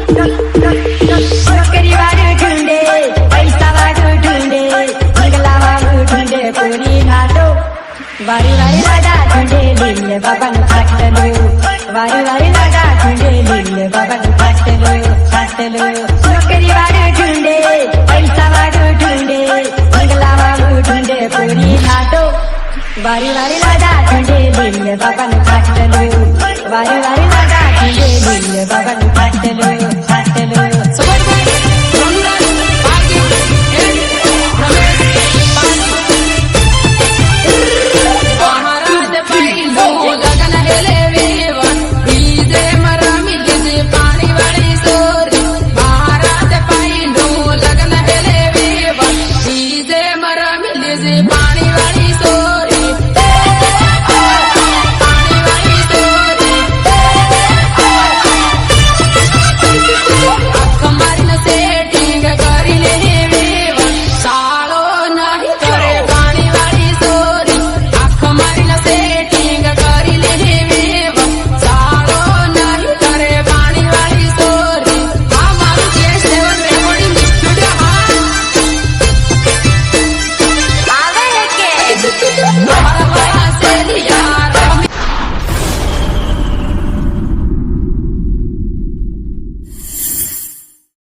नौकरी वाले ढूंढे पैसा वाले ढूंढे बंगला वाले ढूंढे पूरी घाटो वारी वारी लाडा ढूंढे लीले बाबा नु खाटलो वारी वारी लाडा ढूंढे लीले बाबा नु खाटलो नौकरी वाले ढूंढे पैसा वाले ढूंढे बंगला वाले ढूंढे पूरी घाटो वारी वारी लाडा ढूंढे लीले बाबा नु खाटलो वारी वारी लाडा ढूंढे लीले बाबा नु खाटलो Para, para, Celia.